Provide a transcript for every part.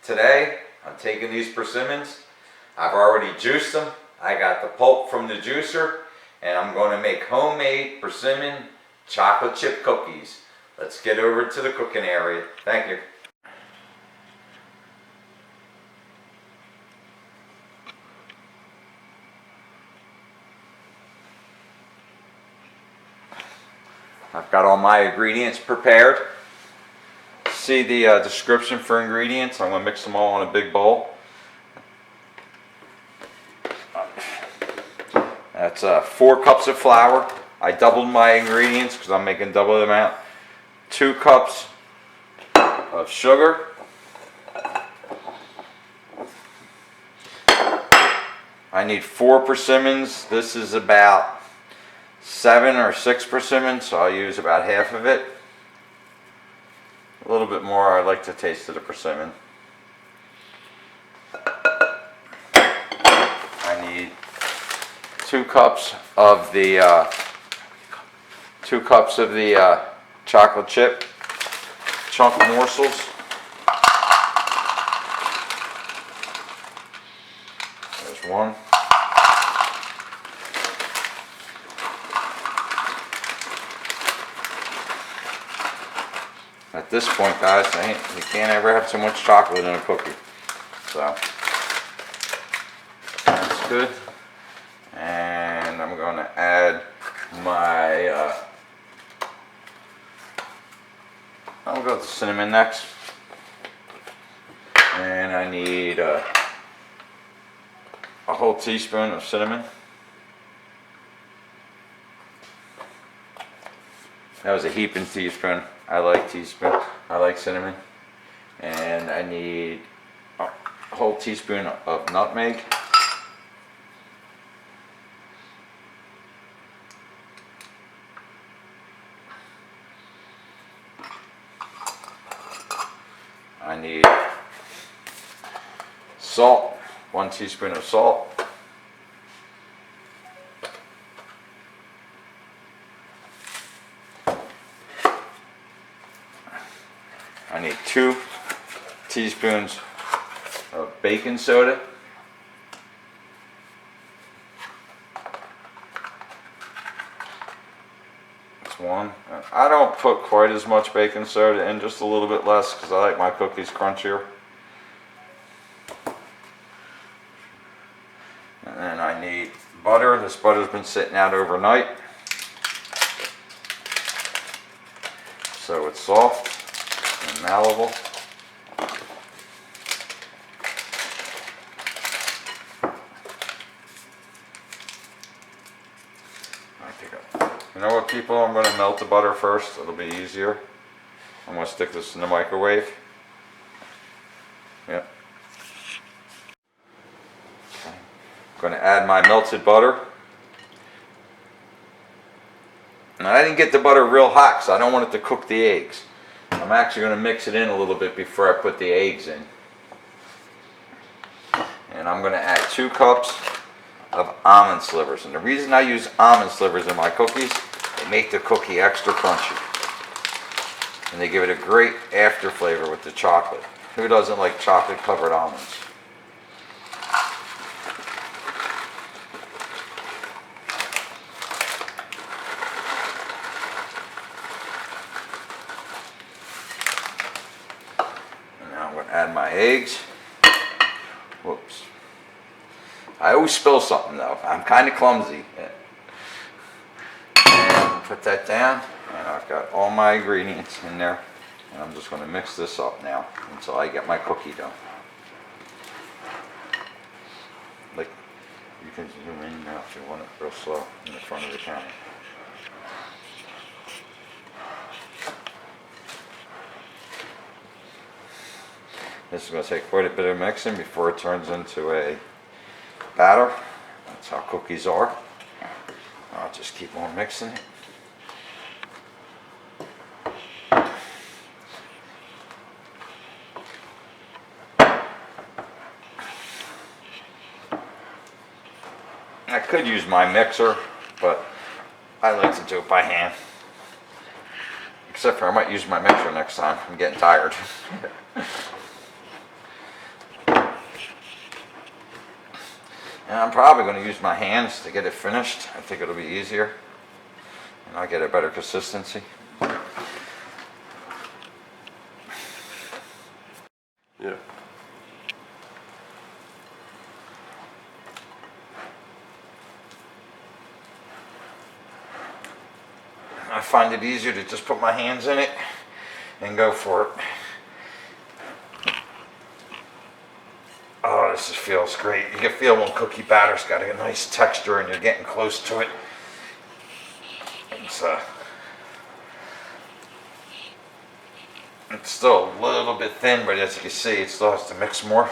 Today, I'm taking these persimmons. I've already juiced them. I got the pulp from the juicer, and I'm going to make homemade persimmon chocolate chip cookies. Let's get over to the cooking area. Thank you. I've got all my ingredients prepared. See the description for ingredients. I'm going to mix them all in a big bowl. That's 4 cups of flour. I doubled my ingredients because I'm making double the amount. 2 cups of sugar. I need 4 persimmons. This is about 7 or 6 persimmons, so I'll use about half of it. A little bit more. I like the taste of the persimmon. I need 2 cups of the chocolate chip chunk morsels. There's 1. At this point, guys, you can't ever have too much chocolate in a cookie. So that's good. And I'm going to add my, I'll go with the cinnamon next. And I need a whole teaspoon of cinnamon. That was a heaping teaspoon. I like teaspoon. I like cinnamon. And I need a whole teaspoon of nutmeg. I need salt, 1 teaspoon of salt. I need 2 teaspoons of baking soda. That's 1. I don't put quite as much baking soda in, just a little bit less because I like my cookies crunchier. And then I need butter. This butter's been sitting out overnight, so it's soft and malleable. You know what, people? I'm going to melt the butter first. It'll be easier. I'm going to stick this in the microwave. Yep. Okay. I'm going to add my melted butter. Now, I didn't get the butter real hot because I don't want it to cook the eggs. I'm actually going to mix it in a little bit before I put the eggs in. And I'm going to add 2 cups of almond slivers. And the reason I use almond slivers in my cookies, they make the cookie extra crunchy. And they give it a great after flavor with the chocolate. Who doesn't like chocolate covered almonds? Add my eggs. Whoops. I always spill something though. I'm kind of clumsy. And put that down. And I've got all my ingredients in there. And I'm just going to mix this up now until I get my cookie done. Like, you can zoom in now if you want it real slow in the front of the camera. This is going to take quite a bit of mixing before it turns into a batter. That's how cookies are. I'll just keep on mixing it. I could use my mixer, but I like to do it by hand. Except for I might use my mixer next time. I'm getting tired. And I'm probably going to use my hands to get it finished. I think it'll be easier. And I'll get a better consistency. Yeah. I find it easier to just put my hands in it and go for it. Oh, this feels great. You can feel when cookie batter's got a nice texture and you're getting close to it. It's still a little bit thin, but as you can see, it still has to mix more.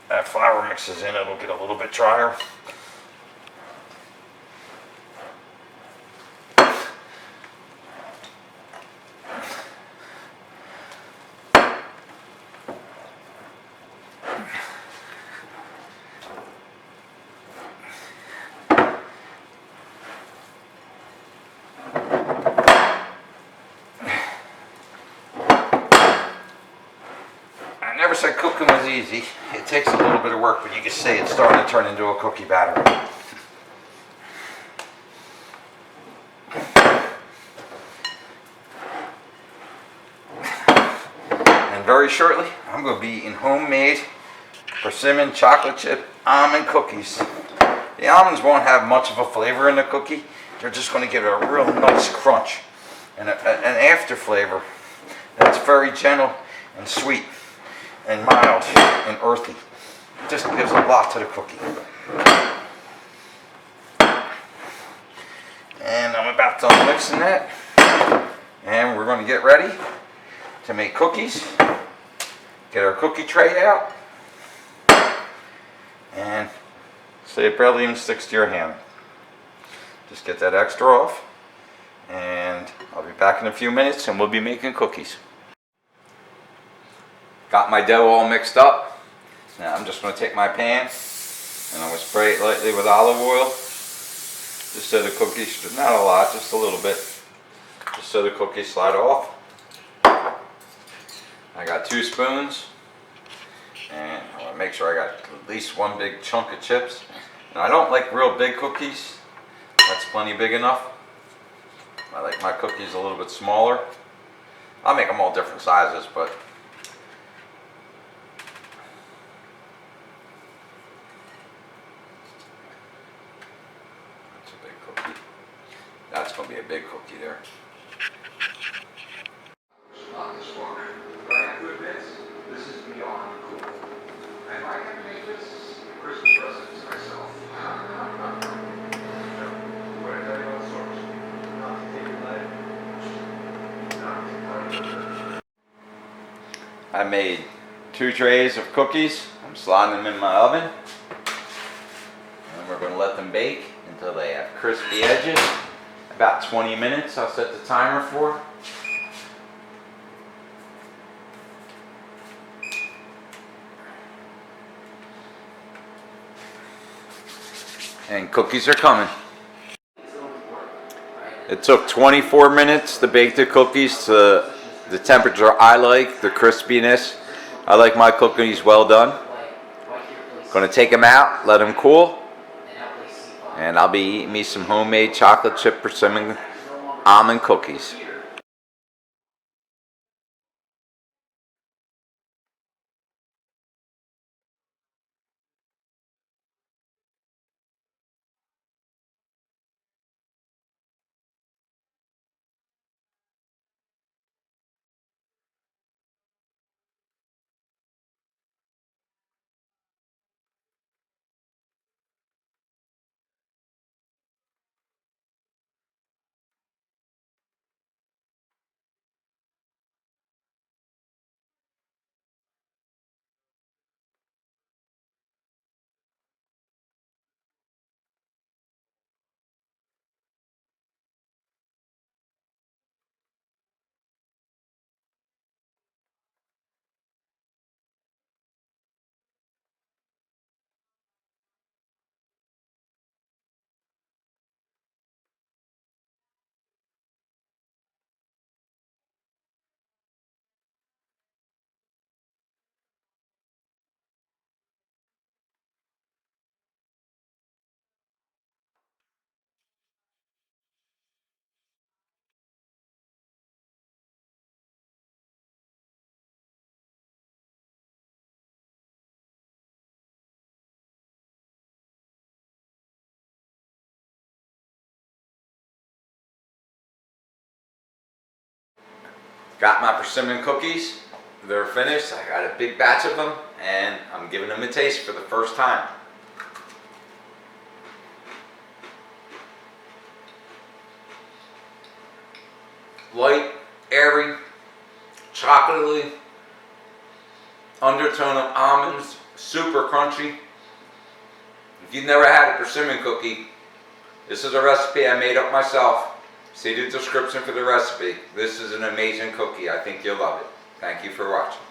That flour mixes in, it'll get a little bit drier. I never said cooking was easy. It takes a little bit of work, but you can see it's starting to turn into a cookie batter. And very shortly, I'm going to be eating homemade persimmon chocolate chip almond cookies. The almonds won't have much of a flavor in the cookie. They're just going to give it a real nice crunch and an after flavor that's very gentle and sweet and mild and earthy. It just gives a lot to the cookie. And I'm about done mixing that. And we're going to get ready to make cookies. Get our cookie tray out. And see, it barely even sticks to your hand. Just get that extra off. And I'll be back in a few minutes and we'll be making cookies. Got my dough all mixed up. Now I'm just going to take my pan and I'm going to spray it lightly with olive oil. Just so the cookies, not a lot, just a little bit. Just so the cookies slide off. I got 2 spoons. And I want to make sure I got at least one big chunk of chips. And I don't like real big cookies. That's plenty big enough. I like my cookies a little bit smaller. I'll make them all different sizes, but that's a big cookie. That's going to be a big cookie there. On this book, but I have to admit, this is beyond cool. And I have to make this Christmas present to myself. What did I tell you about the source? Not to take your life. Not to party. I made 2 trays of cookies. I'm sliding them in my oven. And we're going to let them bake until they have crispy edges. About 20 minutes I'll set the timer for. And cookies are coming. It took 24 minutes to bake the cookies to the temperature I like, the crispiness. I like my cookies well done. Gonna take them out, let them cool, and I'll be eating me some homemade chocolate chip persimmon almond cookies. Got my persimmon cookies. They're finished. I got a big batch of them, and I'm giving them a taste for the first time. Light, airy, chocolatey, undertone of almonds, super crunchy. If you've never had a persimmon cookie, this is a recipe I made up myself. See the description for the recipe. This is an amazing cookie. I think you'll love it. Thank you for watching.